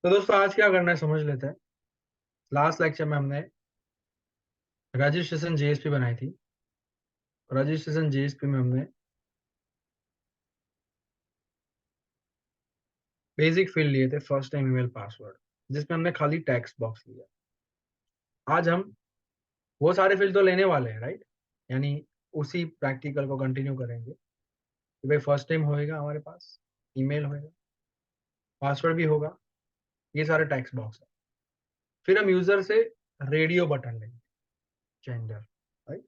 तो दोस्तों आज क्या करना है समझ लेते हैं। लास्ट लेक्चर में हमने रजिस्ट्रेशन जेएसपी बनाई थी। रजिस्ट्रेशन जेएसपी में हमने बेसिक फील्ड लिए थे, फर्स्ट टाइम ईमेल पासवर्ड, जिसमें हमने खाली टेक्स्ट बॉक्स लिया। आज हम वो सारे फील्ड तो लेने वाले हैं, राइट? यानी उसी प्रैक्टिकल को कंटिन्यू करेंगे कि भाई फर्स्ट टाइम होएगा, हमारे पास ईमेल होएगा, पासवर्ड भी होगा, ये सारे टेक्स्ट बॉक्स है। फिर हम यूजर से रेडियो बटन लेंगे, जेंडर, राइट?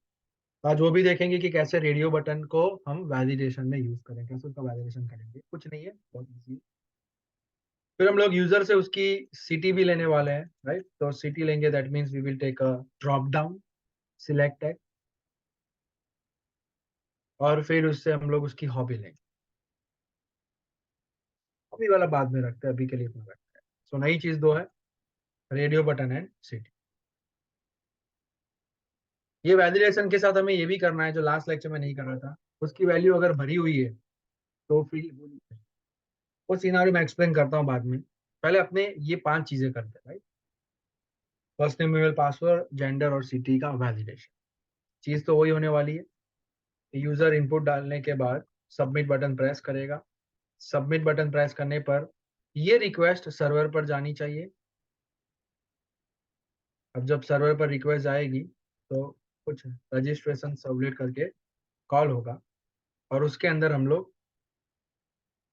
आज वो भी देखेंगे कि कैसे रेडियो बटन को हम वैलिडेशन में यूज करें, कैसे उसका वैलिडेशन करेंगे। कुछ नहीं है, बहुत इजी। फिर हम लोग यूजर से उसकी सिटी भी लेने वाले हैं, राइट? तो सिटी लेंगे, that means we will take a drop down, select है, और फिर उससे हम लोग उसकी हॉबी लेंगे। हॉबी वाला बाद में रखते हैं, अभी के लिए इतना रखते हैं। सो नई चीज दो है, रेडियो बटन एंड सिटी। ये वैलिडेशन के साथ हमें ये भी करना है, जो लास्ट लेक्चर में नहीं कर रहा था। उसकी वैल्यू अगर भरी हुई है तो फिर वो सिनारियो मैं एक्सप्लेन करता हूँ बाद में। पहले अपने ये 5 चीजें करते हैं, right? First name, email, password, gender और सिटी का वैलिडेशन। चीज तो वही होने वाली है। यूजर इनपुट डालने के बाद सबमिट बटन प्रेस करेगा। सबमिट बटन प्रेस करने पर ये रिक्वेस्ट सर्वर पर जानी चाहिए। अब जब सर्वर पर रिक्वेस्ट जाएगी तो कुछ रजिस्ट्रेशन सर्वलेट करके कॉल होगा, और उसके अंदर हम लोग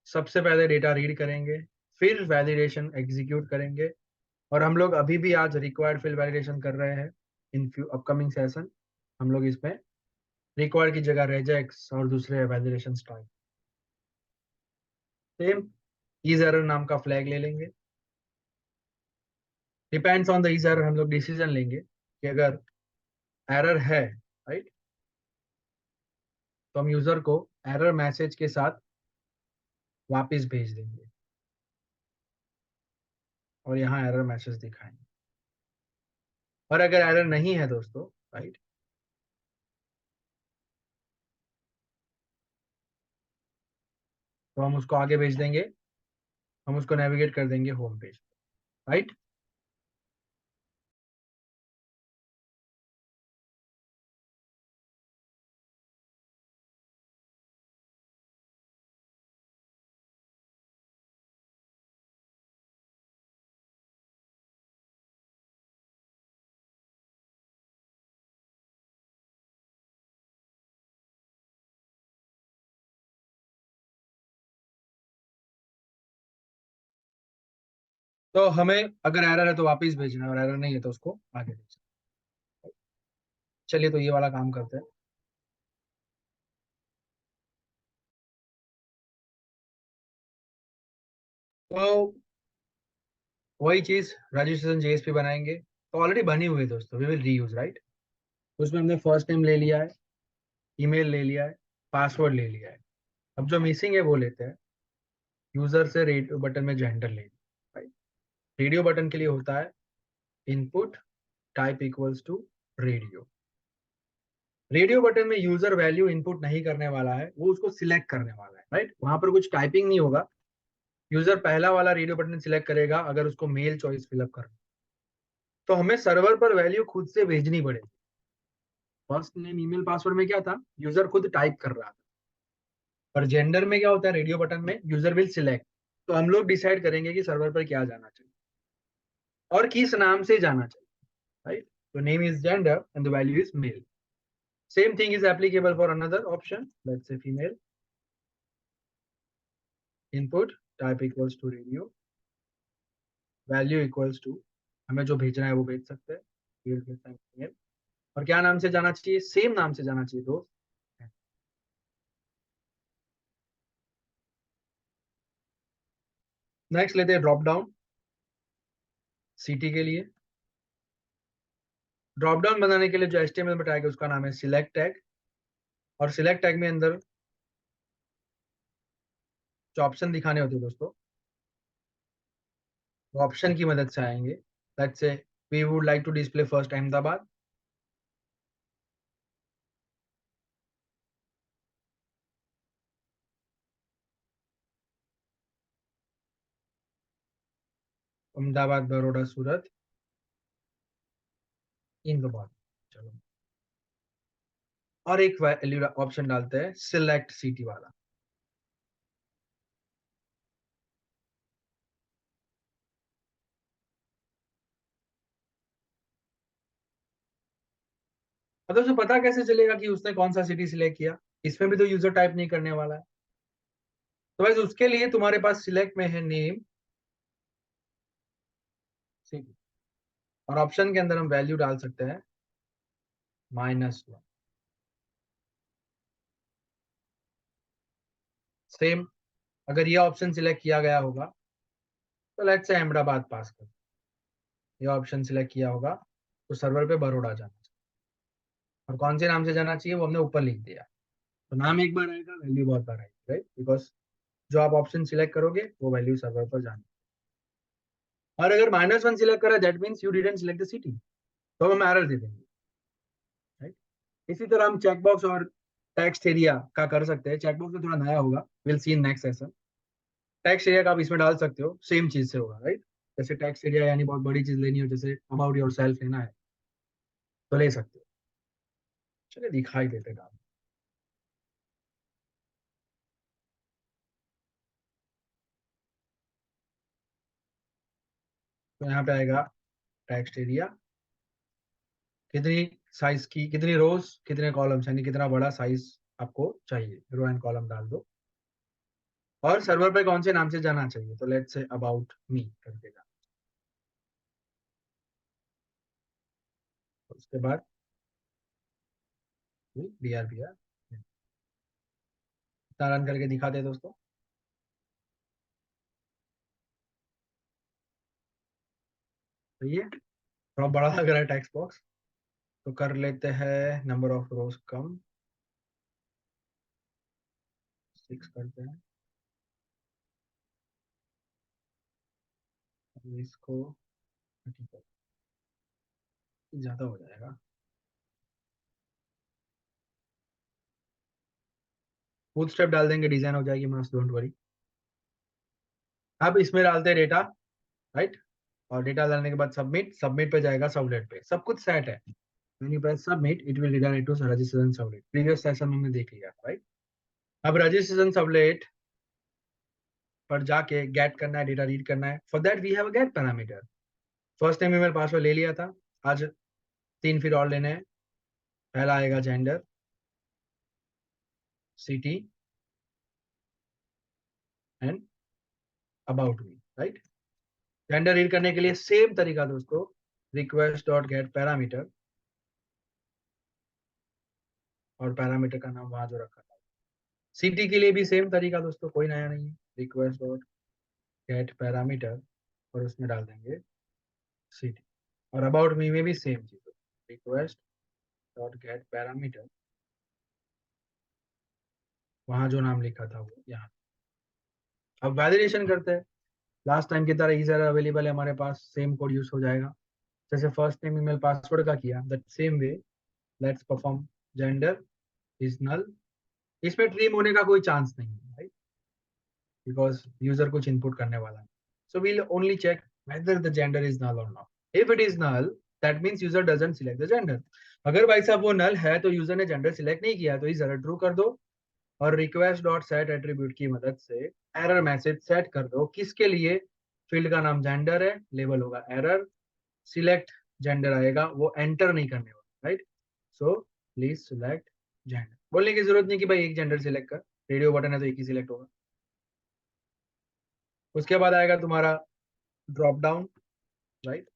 सबसे पहले डेटा रीड करेंगे, फिर वैलिडेशन एग्जीक्यूट करेंगे। और हम लोग अभी भी आज रिक्वायर्ड फील्ड वैलिडेशन कर रहे हैं। इन फ्यू अपकमिंग सेशन हम लोग इसमें रिक्वायर्ड की जगह रेजेक्स और दूसरे validation style, same is error नाम का फ्लैग ले लेंगे। Depends on the is error, हम लोग डिसीजन लेंगे कि अगर एरर है, राइट, तो हम यूजर को एरर मैसेज के साथ वापस भेज देंगे और यहाँ एरर मैसेज दिखाएंगे। और अगर एरर नहीं है दोस्तों, राइट, तो हम उसको आगे भेज देंगे, हम उसको नेविगेट कर देंगे होम पेज, राइट? तो हमें अगर एरर है तो वापस भेजना है, और एरर नहीं है तो उसको आगे भेजना। चलिए तो ये वाला काम करते हैं। तो वही चीज रजिस्ट्रेशन जेएसपी बनाएंगे, तो ऑलरेडी बनी हुई है दोस्तों, वी विल रीयूज, राइट? उसमें हमने फर्स्ट नेम ले लिया है, ईमेल ले लिया है, पासवर्ड ले लिया है। अब जो मिसिंग है वो लेते हैं। यूजर से रेडियो बटन में जेंडर ले लिया, राइट? रेडियो बटन के लिए होता है input type equals to radio. Radio button में यूजर वैल्यू इनपुट नहीं करने वाला है, वो उसको सिलेक्ट करने वाला है, राइट? वहां पर कुछ टाइपिंग नहीं होगा। यूजर पहला वाला रेडियो बटन सिलेक्ट करेगा अगर उसको मेल चॉइस फिलअप करना, तो हमें सर्वर पर वैल्यू खुद से भेजनी पड़ेगी। फर्स्ट नेम, ईमेल, पासवर्ड में क्या था, यूजर खुद टाइप कर रहा था। पर जेंडर में क्या होता है, रेडियो बटन में यूजर विल सिलेक्ट। तो हम लोग डिसाइड करेंगे कि सर्वर पर क्या जाना चाहिए और किस नाम से जाना चाहिए, राइट? तो name is gender and the value is male. Same thing is applicable for another option, let's say female. Input type equals to radio, value equals to, हमें जो भेजना है वो भेज सकते हैं, मेल भेजना है email। और क्या नाम से जाना चाहिए, सेम नाम से जाना चाहिए दोस्त। नेक्स्ट लेते हैं ड्रॉप डाउन, सिटी के लिए। ड्रॉप डाउन बनाने के लिए जो एचटीएमएल में टैग है उसका नाम है सिलेक्ट टैग। और सिलेक्ट टैग में अंदर जो ऑप्शन दिखाने होते हैं दोस्तों, वो ऑप्शन की मदद से आएंगे। Let's say we would like to display first Ahmedabad, Ahmedabad, Baroda, Surat, Indore. चलो, और एक वैल्यू ऑप्शन डालते हैं सिलेक्ट सिटी वाला। मतलब उसे पता कैसे चलेगा कि उसने कौन सा सिटी सिलेक्ट किया? इसमें भी तो यूजर टाइप नहीं करने वाला है। तो वैसे उसके लिए तुम्हारे पास सिलेक्ट में है नेम सिटी, और ऑप्शन के अंदर हम वैल्यू डाल सकते हैं -1। सेम, अगर ये ऑप्शन सिलेक्ट किया गया होगा तो लेट्स से अहमदाबाद पास कर, ये ऑप्शन सिलेक्ट किया होगा तो सर्वर पे बड़ौदा जाना चाहिए, और कौन से नाम से जाना चाहिए वो हमने ऊपर लिख दिया। तो नाम एक बार आएगा, वैल्यू बहुत बार आएगी, राइट? बिकॉज जो आप ऑप्शन सिलेक्ट करोगे वो वैल्यू सर्वर पर जानी। और अगर -1 सिलेक्ट करा that means you didn't select the city, तो हम एरर दे देंगे, राइट? इसी तरह हम चेकबॉक्स और टेक्स्ट एरिया का कर सकते हैं। चेकबॉक्स में थोड़ा नया होगा, will see in next session. Text area का आप इसमें डाल सकते हो, सेम चीज से होगा, राइट? जैसे टेक्स्ट एरिया यानी बहुत बड़ी चीज लेनी हो, जैसे अबाउट योर सेल्फ लेना है तो ले सकते हो। चलिए दिखाई देते काम। तो यहाँ पे आएगा टेक्स्ट एरिया, कितनी साइज की, कितनी रोज, कितने कॉलम्स, यानी कितना बड़ा साइज आपको चाहिए, रो एंड कॉलम डाल दो। और सर्वर पे कौन से नाम से जाना चाहिए, तो लेट्स से अबाउट मी करके जाना। उसके बाद BRBR रन करके दिखाते हैं दोस्तों। तो ये थोड़ा बड़ा लग रहा है टेक्स्ट बॉक्स, तो कर लेते हैं नंबर ऑफ रोज कम, 6 करते हैं। अब इसको 30 कर, ज्यादा हो जाएगा। फुल स्टेप डाल देंगे, डिजाइन हो जाएगी मस्त, डोंट वरी। अब इसमें डालते हैं डेटा, राइट? और डेटा डालने के बाद सबमिट, सबमिट पे जाएगा सबलेट पे, सब कुछ सेट है। When you press submit, it will redirect to registration sublet. Previous session में हमने देख लिया, राइट? अब रजिस्ट्रेशन सबलेट पर जाके गेट करना है, डेटा रीड करना है। For that we have a get parameter. First name email password ले लिया था, आज 3 फिर और लेने हैं। पहला आएगा gender, city and about me, right? Gender read करने के लिए सेम तरीका दोस्तों, रिक्वेस्ट डॉट गेट पैरामीटर, और पैरामीटर का नाम वहां जो रखा था। सिटी के लिए भी सेम तरीका दोस्तों, कोई नया नहीं है, रिक्वेस्ट डॉट गेट पैरामीटर, और उसमें डाल देंगे सिटी। और अबाउट मी में भी सेम चीज, रिक्वेस्ट डॉट गेट पैरामीटर, वहां जो नाम लिखा था वो यहाँ। अब वैलिडेशन करते हैं, लास्ट टाइम की तरह इज अवेलेबल है हमारे पास, सेम कोड यूज हो जाएगा। जैसे फर्स्ट नेम ईमेल पासवर्ड का किया, that same way let's perform gender is null. इसमें ट्रिम होने का कोई चांस नहीं है, राइट? बिकॉज यूजर कुछ इनपुट करने वाला है। So we'll only check whether the gender is null or not. If it is null, that means user doesn't select the gender. अगर भाई साहब वो नल है तो यूजर ने जेंडर सिलेक्ट नहीं किया, तो इस एरर ट्रू कर दो, और रिक्वेस्ट डॉट सेट एट्रीब्यूट की मदद से एरर मैसेज सेट कर दो। किसके लिए? फील्ड का नाम जेंडर है, लेबल होगा एरर, सिलेक्ट जेंडर आएगा, वो एंटर नहीं करने वाला, right? So please select gender, बोलने की जरूरत नहीं कि भाई एक जेंडर सिलेक्ट कर, रेडियो बटन है तो एक ही सिलेक्ट होगा। उसके बाद आएगा तुम्हारा drop down, right,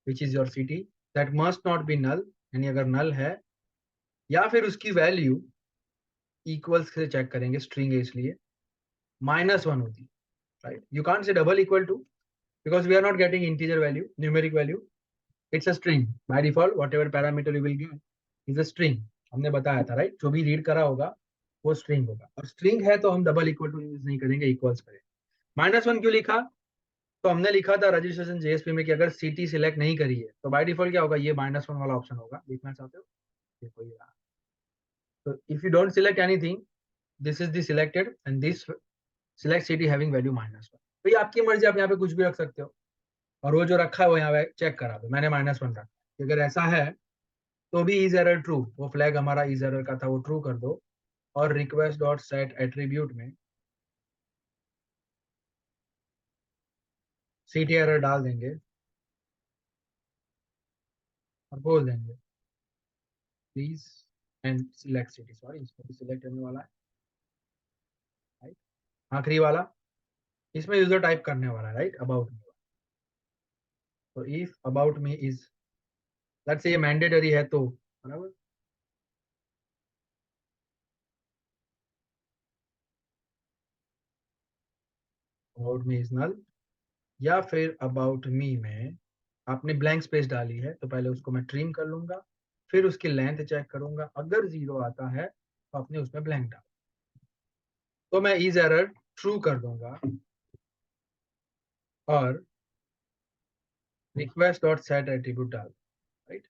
which is your city, that must not be null, यानी अगर नल है या फिर उसकी वैल्यू इक्वल्स से चेक करेंगे, स्ट्रिंग है इसलिए -1 होती, right? You can't say double equal to, because we are not getting integer value, numeric value. It's a string by default. Whatever parameter you will get is a string. हमने बताया था, right? जो भी read करा होगा वो string होगा, और स्ट्रिंग है तो हम डबल इक्वल टू यूज नहीं करेंगे, इक्वल्स करें। -1 क्यों लिखा? तो हमने लिखा था रजिस्ट्रेशन जेएसपी में कि अगर सिटी सिलेक्ट नहीं करी है तो बाय डिफॉल्ट क्या होगा, ये -1 वाला ऑप्शन होगा। लिखना चाहते हो? देखो ये रहा। तो if you don't select anything, this is the selected and this select city having value -1। तो ये आपकी मर्जी, आप यहाँ पे कुछ भी रख सकते हो। और वो जो रखा है वो यहाँ चेक करा दो, मैंने -1 रखा। अगर ऐसा है तो भी इज एरर ट्रू, वो फ्लैग हमारा इज एरर का था वो ट्रू कर दो। और रिक्वेस्ट डॉट सेट एट्रीब्यूट में सीटी एरर डाल देंगे और बोल देंगे please and select city, sorry इसको भी सिलेक्ट करने वाला है, राइट। आखिरी वाला इसमें यूजर टाइप करने वाला है, राइट, अबाउट मी। तो if about me is, let's say ये मैंडेटरी है तो, बराबर, अबाउट मी इज नल। या फिर अबाउट मी में आपने ब्लैंक स्पेस डाली है तो पहले उसको मैं ट्रिम कर लूंगा, फिर उसकी लेंथ चेक करूंगा, अगर 0 आता है तो आपने उसमें ब्लैंक डाल, तो मैं इज एरर ट्रू कर दूंगा और रिक्वेस्ट डॉट सेट एट्रीब्यूट डाल, राइट।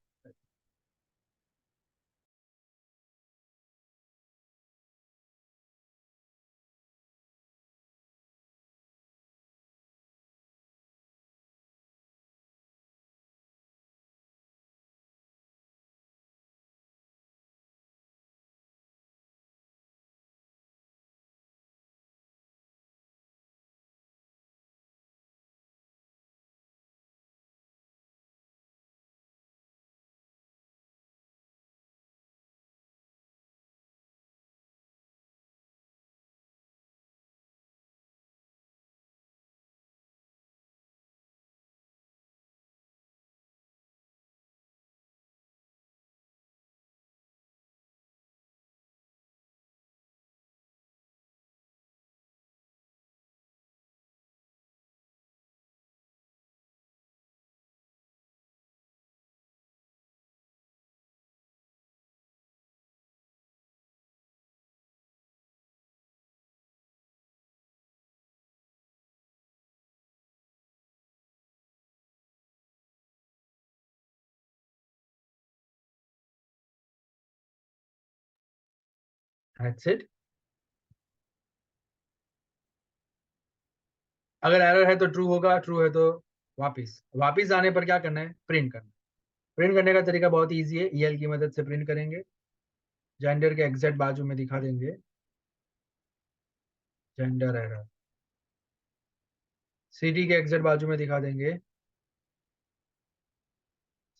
That's it. अगर एरर है तो ट्रू होगा, ट्रू है तो वापिस वापिस आने पर क्या करना है, प्रिंट करना। प्रिंट करने का तरीका बहुत ईजी है, ईएल की मदद से प्रिंट करेंगे। जेंडर के एग्जैक्ट बाजू में दिखा देंगे जेंडर एरर, सिटी के एग्जैक्ट बाजू में दिखा देंगे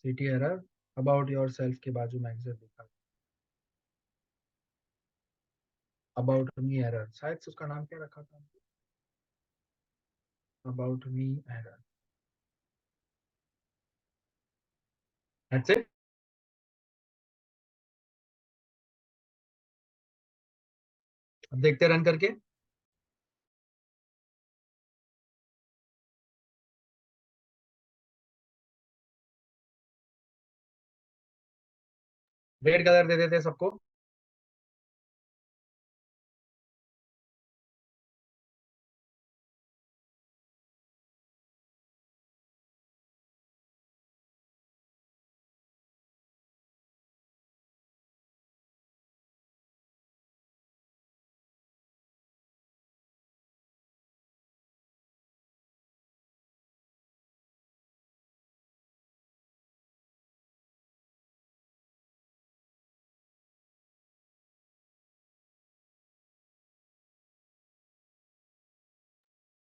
city error, about your self के बाजू में एग्जैक्ट दिखा, अबाउट मी एरर, शायद से उसका नाम क्या रखा था, about me error. That's it. अब देखते रन करके। रेड कलर दे देते सबको।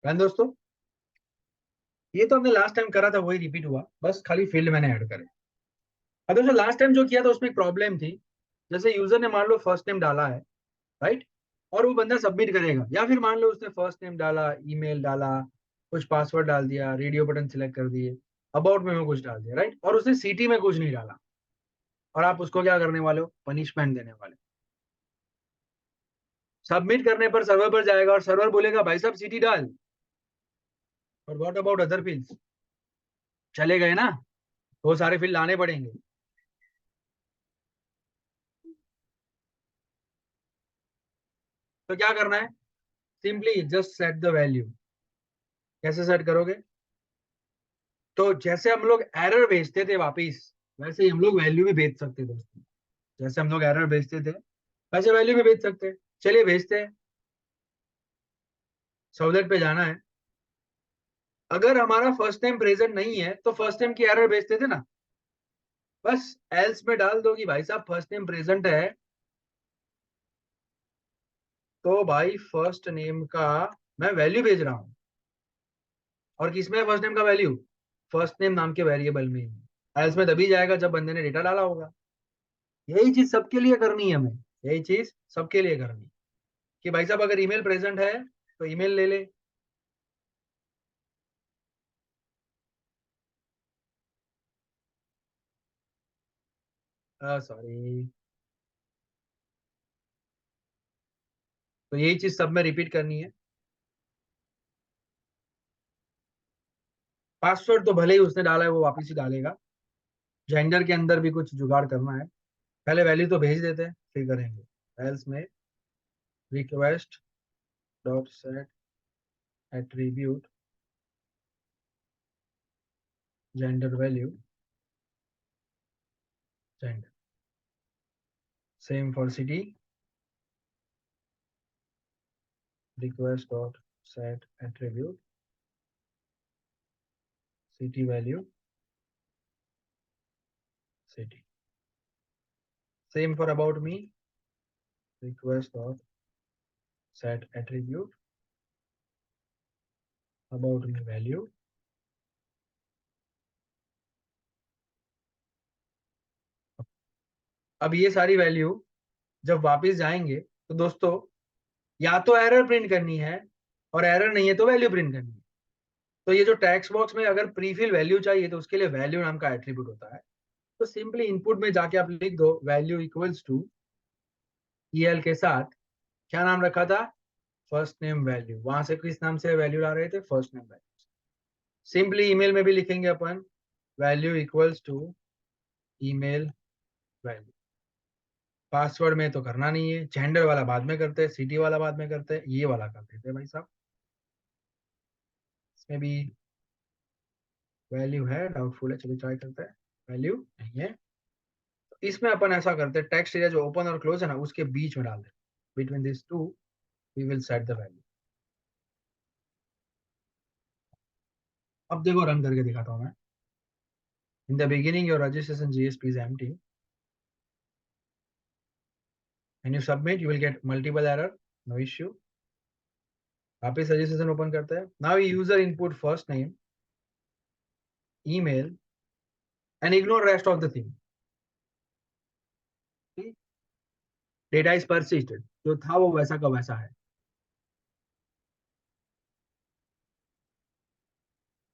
रन दोस्तों, ये तो हमने लास्ट टाइम करा था वही रिपीट हुआ, बस खाली फील्ड मैंने ऐड करे। अब दोस्तों लास्ट टाइम जो किया था उसमें एक प्रॉब्लम थी, जैसे यूजर ने मान लो फर्स्ट नेम डाला है, राइट, और वो बंदा सबमिट करेगा, या फिर मान लो उसने फर्स्ट नेम डाला, ईमेल डाला, कुछ पासवर्ड डाल दिया, रेडियो बटन सिलेक्ट कर दिए, अबाउट में कुछ डाल दिया, राइट, और उसने सीटी में कुछ नहीं डाला, और आप उसको क्या करने वाले हो, पनिशमेंट देने वाले। सबमिट करने पर सर्वर पर जाएगा और सर्वर बोलेगा भाई साहब सीटी डाल, और व्हाट अबाउट अदर फील्ड्स, चले गए ना, वो सारे फील्ड लाने पड़ेंगे। तो क्या करना है, simply just set the value. कैसे सेट करोगे, तो जैसे हम लोग एरर भेजते थे वापिस, वैसे ही हम लोग वैल्यू भी भेज सकते थे दोस्तों। जैसे हम लोग एरर भेजते थे वैसे वैल्यू भी भेज सकते हैं। चलिए भेजते हैं। सॉल्वर पे जाना है, अगर हमारा फर्स्ट नेम प्रेजेंट नहीं है तो फर्स्ट नेम की एरर भेजते थे ना, बस एल्स में डाल दो कि भाई साहब फर्स्ट नेम प्रेजेंट है, तो भाई फर्स्ट नेम का मैं वैल्यू भेज रहा हूं। और किसमें है फर्स्ट नेम का वैल्यू? फर्स्ट नेम नाम के वेरिएबल में। एल्स में तभी जाएगा जब बंदे ने डेटा डाला होगा। यही चीज सबके लिए करनी है हमें, यही चीज सबके लिए करनी है कि भाई साहब अगर ईमेल प्रेजेंट है तो ईमेल ले ले। सॉरी। तो यही चीज सब में रिपीट करनी है। पासवर्ड तो भले ही उसने डाला है वो वापस ही डालेगा। जेंडर के अंदर भी कुछ जुगाड़ करना है। पहले वैल्यू तो भेज देते हैं फिर करेंगे। एल्स में request dot set attribute gender value gender same for city request dot set attribute CT value city same for about me request dot set attribute about me value. अब ये सारी वैल्यू जब वापस जाएंगे तो दोस्तों या तो एरर प्रिंट करनी है, और एरर नहीं है तो वैल्यू प्रिंट करनी है। तो ये जो टेक्स्ट बॉक्स में अगर प्रीफिल वैल्यू चाहिए तो उसके लिए वैल्यू नाम का एट्रीब्यूट होता है। तो सिंपली इनपुट में जाके आप लिख दो वैल्यू इक्वल्स टू ईएल के साथ क्या नाम रखा था? First name value. वहां से किस नाम से वैल्यू ला रहे थे? First name value. Simply email में भी लिखेंगे अपन value equals to email value. Password में तो करना नहीं है, जेंडर वाला बाद में करते हैं, सिटी वाला बाद में करते हैं, ये वाला कर देते हैं भाई साहब। इसमें भी वैल्यू है, डाउटफुल है, चलिए ट्राई करते हैं। वैल्यू नहीं है तो इसमें अपन ऐसा करते हैं टेक्स्ट एरिया जो ओपन और क्लोज है ना उसके बीच में डाल दें। Between this two we will set the value. अब देखो रन करके दिखाता हूँ मैं। In the beginning your registration JSP is empty and you submit you will get multiple error, no issue. वापस रजिस्ट्रेशन ओपन करते हैं। Now user input first name email and ignore rest of the thing. Data is persisted, जो था वो वैसा का वैसा है।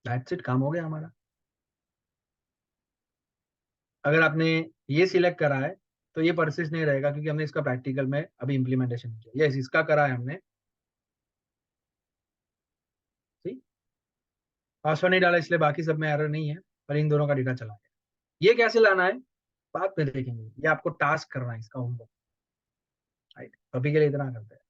दैट्स इट, काम हो गया हमारा। अगर आपने ये सिलेक्ट करा है तो ये परसिस्ट नहीं रहेगा क्योंकि हमने इसका प्रैक्टिकल में अभी इम्प्लीमेंटेशन किया। यस, इसका करा है हमने। ठीक, पासवर्ड नहीं डाला इसलिए बाकी सब में एरर नहीं है, पर इन दोनों का डेटा चला गया। ये कैसे लाना है बाद में देखेंगे, ये आपको टास्क करना है इसका होमवर्क। राइट, अभी के लिए इतना करते हैं।